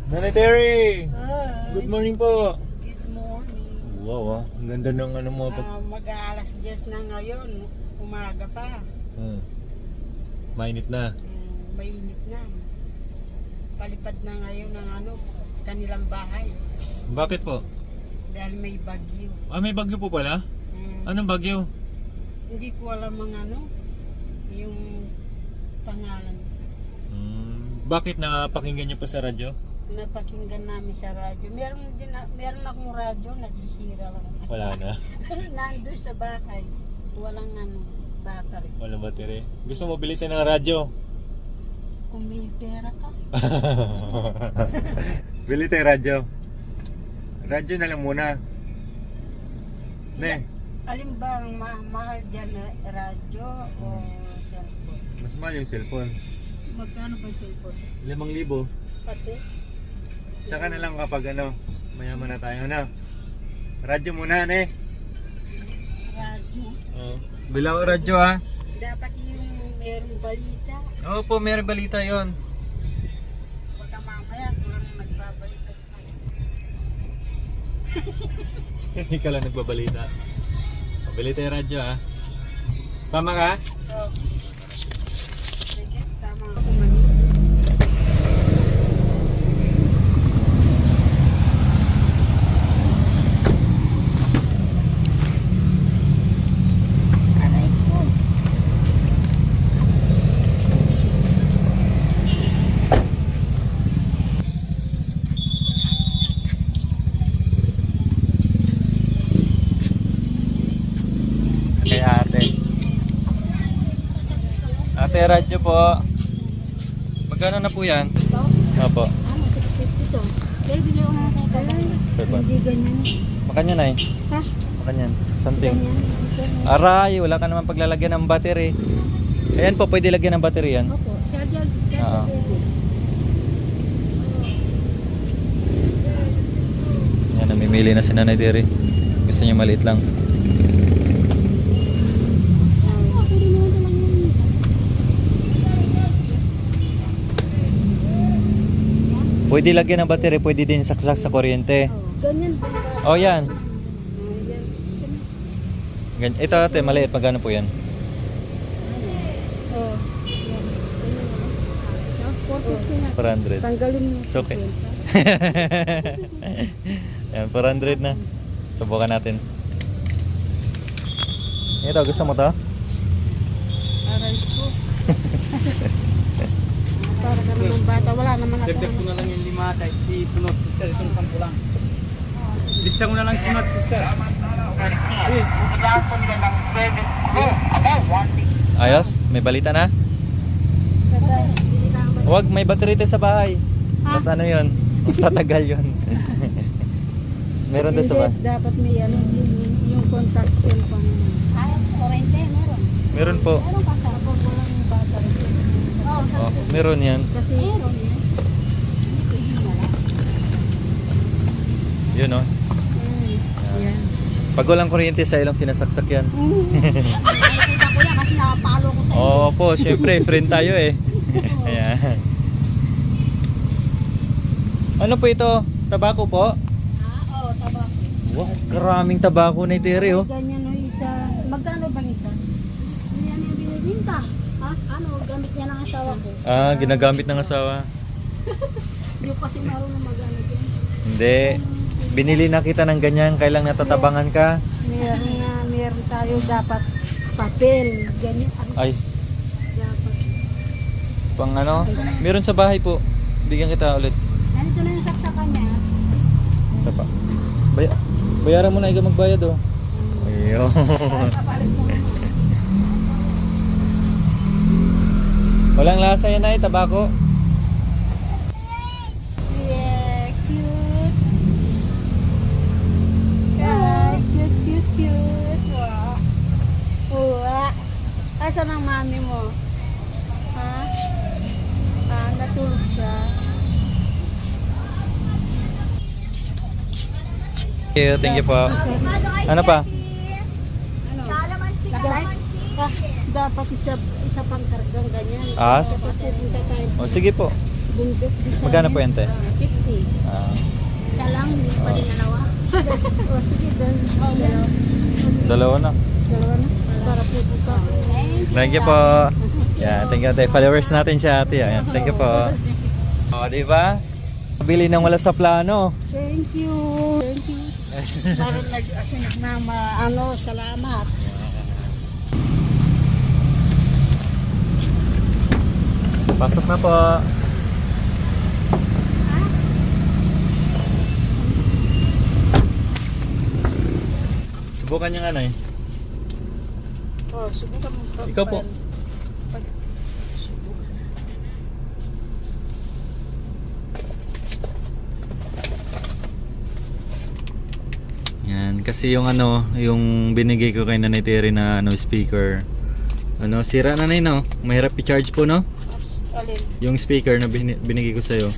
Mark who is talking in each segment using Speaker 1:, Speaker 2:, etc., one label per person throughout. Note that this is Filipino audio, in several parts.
Speaker 1: Nanay Terry!
Speaker 2: Hi.
Speaker 1: Good morning po!
Speaker 2: Good morning.
Speaker 1: Wow, ang ganda ng ano mo.
Speaker 2: Mag-aalas 10 na ngayon. Umaga pa.
Speaker 1: Mainit na.
Speaker 2: Mainit na. Palipad na ngayon ng kanilang bahay.
Speaker 1: Bakit po?
Speaker 2: Dahil may bagyo.
Speaker 1: May bagyo po pala? Anong bagyo?
Speaker 2: Hindi ko alam yung pangalan.
Speaker 1: Bakit napakinggan niyo pa sa radyo?
Speaker 2: Napakinggan namin sa radyo. Meron akong radyo, nasisira lang.
Speaker 1: Wala na.
Speaker 2: Nandun sa bahay. Walang battery.
Speaker 1: Walang battery. Gusto mo bilisan ng radyo?
Speaker 2: Kung may pera ka.
Speaker 1: Bili tayo radyo. Radyo na lang muna. Ne,
Speaker 2: Alin ba ang mahal dyan na radyo o cellphone?
Speaker 1: mas mahal yung cellphone.
Speaker 2: Magkano ba yung cellphone?
Speaker 1: 5,000.
Speaker 2: Pati?
Speaker 1: Tsaka na lang kapag mayaman na tayo na. Radyo muna, ne.
Speaker 2: Radyo?
Speaker 1: Bilang radyo ha.
Speaker 2: Dapat yung merong balita.
Speaker 1: Oo po, meron balita yon.
Speaker 2: Baka mamaya kurang nagbabalita.
Speaker 1: Hindi ka lang nagbabalita. Bili tayo radyo ha. Sama ka?
Speaker 2: So, sige, tama ako mani. Aray ko.
Speaker 1: Kay ate. Ate, radyo po. Magkano na po yan?
Speaker 2: Ito?
Speaker 1: Opo.
Speaker 2: 650 to. Pero bigay ko na tayo pala.
Speaker 1: Diba?
Speaker 2: Hindi ganyan.
Speaker 1: Makanyan ay.
Speaker 2: Ha?
Speaker 1: Makanyan. Something.
Speaker 2: Ganyan.
Speaker 1: Aray, wala ka naman paglalagyan ng battery. Ayan po, pwede lagyan ng battery yan.
Speaker 2: Opo, charger.
Speaker 1: Oo. Yan, namimili na si Nanay Terry. Gusto niya maliit lang. Pwede lagyan ng battery, pwede din saksak sa kuryente.
Speaker 2: Ganyan ba?
Speaker 1: Oh, yan. Ganyan. Ito ate, maliit. Magkano po yan?
Speaker 2: Oh. Yan. Ganyan.
Speaker 1: 400.
Speaker 2: 450 na. Tanggalin mo.
Speaker 1: It's okay. Yan, 400 na. Subukan natin. Ito, gusto mo to?
Speaker 2: Aray ko. Para ka naman bata. Wala naman ako.
Speaker 3: Dagdag ko na lang yung 5 kahit si sunod sister itong 10 lang. Lista ko na lang sunod sister. Please.
Speaker 1: Ayos? May balita na? Huwag, may battery tayo sa bahay. Mas ano yun? Mas tatagal yun. Meron tayo sa bahay.
Speaker 2: Dapat may yung contact cellphone. Kurente, meron.
Speaker 1: Meron po.
Speaker 2: Meron pa sa pag walang battery.
Speaker 1: Oh, meron yan.
Speaker 2: Kasi meron yan.
Speaker 1: Yun oh.
Speaker 2: Yan.
Speaker 1: Pag walang kuryente sa ilong sinasaksak yan.
Speaker 2: Nakikita ko yan kasi nakapalo ko sa iyo.
Speaker 1: Oo po, syempre, friend tayo eh. Ayan. Ano po ito? Tabako po?
Speaker 2: Oo, tabak.
Speaker 1: Wow, karaming tabako na Terry oh.
Speaker 2: Ganyan o isa. Magkano bang isa? Yan yung binibinta. Ha? Gamit niya ng asawa ko.
Speaker 1: Ginagamit ng asawa.
Speaker 2: Hindi ko kasi marunong mag-gamit yan.
Speaker 1: Hindi. Binili na kita ng ganyan, kailang natatabangan ka.
Speaker 2: Meron tayo dapat papel. Ganyan.
Speaker 1: Ay,
Speaker 2: Dapat.
Speaker 1: pang ano? Meron sa bahay po. Bigyan kita ulit.
Speaker 2: Ganito na yung saksakan niya.
Speaker 1: Ito pa. Bayaran mo na, ikaw magbayad oh. Ayun.
Speaker 2: Papalit mo.
Speaker 1: Walang lasa yan ay, tabako.
Speaker 2: Yeah, cute. Yeah, cute. Wow. Wow. Asan ang mami mo? Ha? Natulog siya.
Speaker 1: Thank you po. Ano pa?
Speaker 2: Ano? Dapat isa pang kargang ganyan.
Speaker 1: As?
Speaker 2: Dapat pupunta tayo
Speaker 1: O sige po.
Speaker 2: bundok.
Speaker 1: Magkano po yan, te?
Speaker 2: 50. ate.
Speaker 1: Ah,
Speaker 2: Isa lang, hindi pa rin dalawa. O sige, dalawa.
Speaker 1: dalawa na.
Speaker 2: Dalawa na. Para po ka.
Speaker 1: Thank you po. Yeah, thank you ate. Followers natin siya ate. Ayan, thank you po. O, di ba? Bili ng wala sa plano.
Speaker 2: Thank you. Thank you. Para salamat.
Speaker 1: Pasok na po. Subukan niya nga na eh.
Speaker 2: Oh, subukan mo.
Speaker 1: Ikaw po. Yan, kasi yung ano, yung binigay ko kay Nanay Terry na ano, speaker. Ano, sira na no? Mahirap i-charge po, no?
Speaker 2: Alin,
Speaker 1: Yung speaker na binigay ko sa'yo.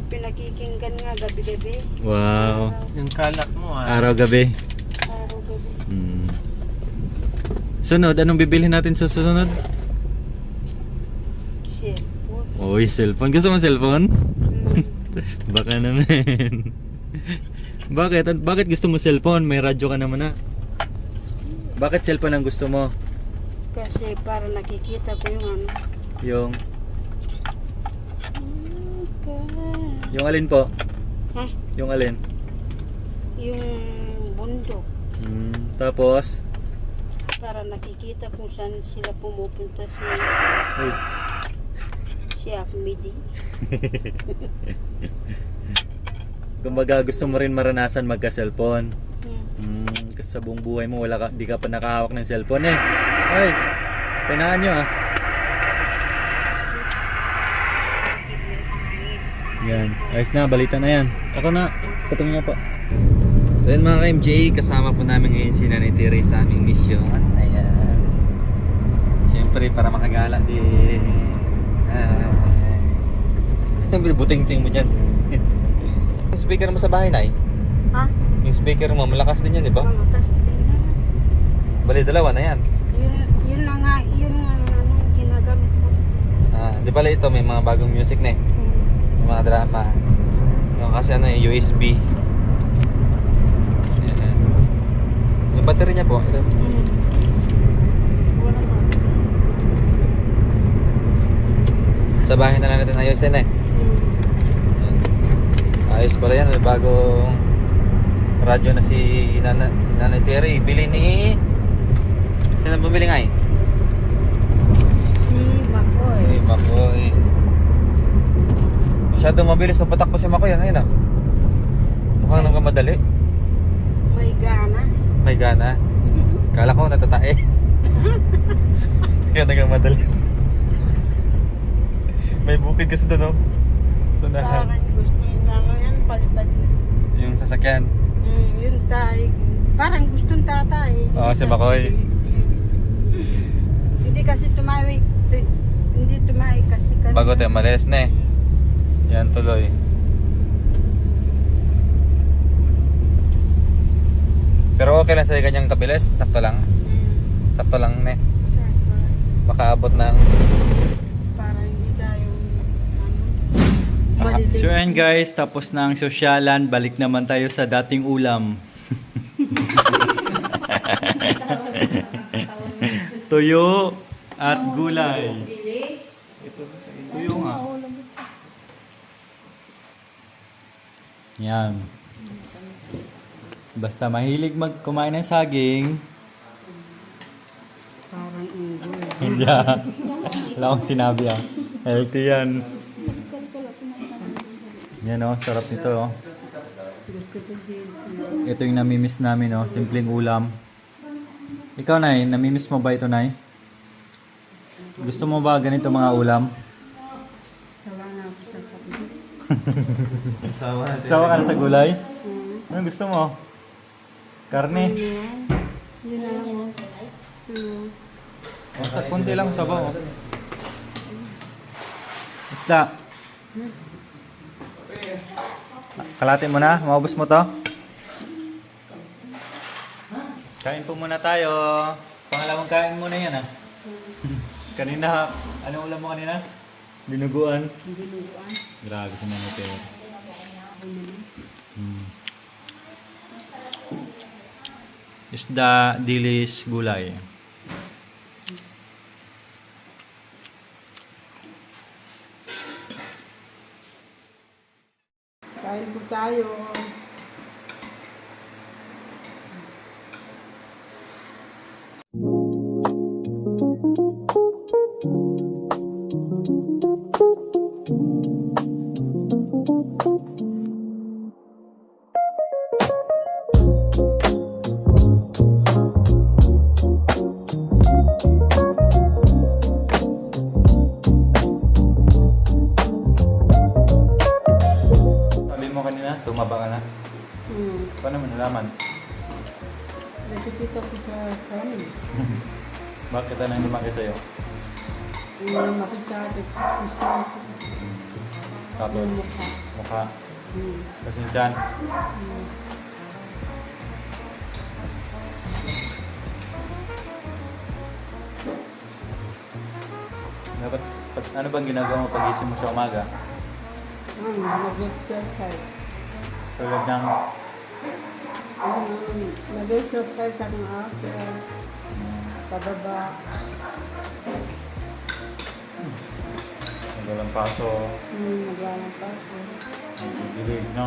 Speaker 2: pinakikinggan nga gabi-gabi.
Speaker 1: Wow.
Speaker 3: Yung kalak mo
Speaker 1: Araw-gabi.
Speaker 2: Araw-gabi.
Speaker 1: Hmm. Sunod, anong bibilhin natin sa susunod?
Speaker 2: Cellphone.
Speaker 1: Uy, cellphone. Gusto mo cellphone? Baka naman. Bakit gusto mo cellphone? May radyo ka naman na. Bakit cellphone ang gusto mo?
Speaker 2: Kasi para nakikita ko yung ano.
Speaker 1: Yung... Yung alin po?
Speaker 2: Ha?
Speaker 1: Yung alin?
Speaker 2: Yung bundok.
Speaker 1: Tapos...
Speaker 2: Para nakikita kung saan sila pumupunta
Speaker 1: Uy.
Speaker 2: si Ahmedi.
Speaker 1: Kumbaga gusto mo rin maranasan magka-cellphone.
Speaker 2: Hmm.
Speaker 1: Kasi sa buong buhay mo di ka pa nakahawak ng cellphone eh. Ay, pinahan nyo ah. Yan, ayos na, balita na yan. Ako na, patong niya po. So yun mga ka-MJ, kasama po namin ngayon si Nanay Terry sa aming mission. Ayan. Siyempre para makagala din. Buting-ting mo dyan. Yung speaker mo sa bahay na
Speaker 2: Ha?
Speaker 1: Yung speaker mo, malakas din yan, di ba?
Speaker 2: Malakas din na.
Speaker 1: Bali, dalawa na yan.
Speaker 2: Yun na nga, ano, ginagamit ko.
Speaker 1: Di pala ito, may mga bagong music na eh. May mga drama. Yung kasi ano eh, USB. Ayan. Yung battery niya po, ito.
Speaker 2: Wala na.
Speaker 1: Sa bahay na lang natin ayusin eh. Ayan. Ayos pala yan, may bagong radyo na si Nanay Terry. Bili ni... Sino bumili nga eh?
Speaker 2: Si Makoy.
Speaker 1: Si Makoy. Masyadong mabilis na patakbo si Makoy ngayon ah. Mukhang nang kamadali.
Speaker 2: May gana.
Speaker 1: May gana. Kala ko natatae. Kaya nagkamadali. May bukid kasi doon, no? So
Speaker 2: Parang gusto niya yan, palipad na.
Speaker 1: yung sasakyan.
Speaker 2: Yun tayo. Parang gustong tatay.
Speaker 1: Oo, si Makoy.
Speaker 2: Hindi kasi tumawi. Hindi tumawi kasi kanina.
Speaker 1: Bago tayo malis na eh. Yan tuloy. Pero okay lang sa ganyang kabilis. Sakto lang. Sakto lang ne.
Speaker 2: Sakto.
Speaker 1: Makaabot ng...
Speaker 2: Para hindi tayo malilate.
Speaker 1: So and guys, tapos na ang sosyalan. Balik naman tayo sa dating ulam. Tuyo at gulay. Ito, tuyo nga. Yan. Basta mahilig kumain ng saging.
Speaker 2: Parang unggoy.
Speaker 1: Hindi ah. Wala akong sinabi ah. Healthy yan. Yan oh, sarap nito oh.
Speaker 2: Gusto ko din.
Speaker 1: Ito yung namimiss namin oh, simpleng ulam. Ikaw Nay, namimiss mo ba ito Nay? Gusto mo ba ganito mga ulam?
Speaker 2: Sawa na ako sa kapit.
Speaker 1: Sawa ka na sa gulay? Ano gusto mo? Karne?
Speaker 2: Yun na lang.
Speaker 1: Basta konti lang sabaw. Isda. Kalatin mo na, maubos mo to. Kain po muna tayo. Pangalawang kain muna yan ah. Kanina, anong ulam mo kanina? Dinuguan.
Speaker 2: Dinuguan.
Speaker 1: Grabe sa mga pero.
Speaker 2: Ako naman.
Speaker 1: Isda, dilis, gulay.
Speaker 2: Kain po tayo.
Speaker 1: Sabi mo kanina, tumaba ka na. Paano mo nalaman?
Speaker 2: Nakikita ko sa kanin.
Speaker 1: Bakit anong lumaki sa'yo?
Speaker 2: Yung makita ko, gusto ko.
Speaker 1: Tapos,
Speaker 2: Yung mukha.
Speaker 1: mukha.
Speaker 2: Hmm.
Speaker 1: Tapos yung tiyan. Dapat, ano bang ginagawa mo pag-isip mo sa umaga?
Speaker 2: Mag-exercise.
Speaker 1: Tulad ng,
Speaker 2: Mag-exercise ako ng ako. Pababa.
Speaker 1: nagalang paso,
Speaker 2: Nagwalang pa ako.
Speaker 1: dilig, no?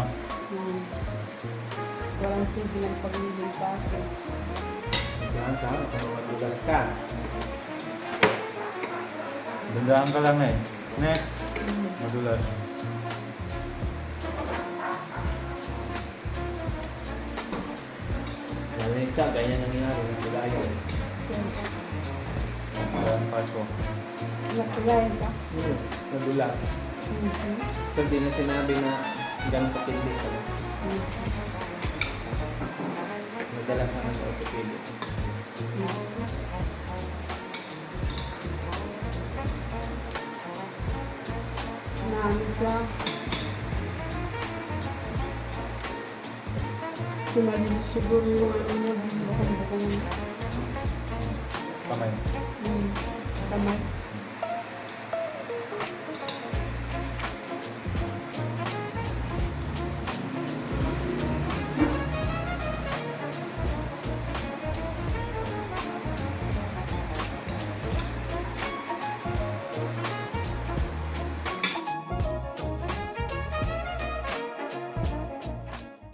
Speaker 2: Walang tigil ang paglilin pa ako.
Speaker 3: Yan ka, kung madulas ka.
Speaker 1: Dandaan ka lang eh. Ne? Madulas.
Speaker 3: Yan ka, ganyan nangyayari. Nagulayo.
Speaker 1: Nagalang paso.
Speaker 2: Nakagayan ka?
Speaker 3: Nadulas. Pero di na sinabi na ganun katindi ka lang. Madalas naman sa orthopedic.
Speaker 2: Namin ka. Sumalis siguro yung ano niya, bukang-bukang
Speaker 1: Kamay.
Speaker 2: kamay.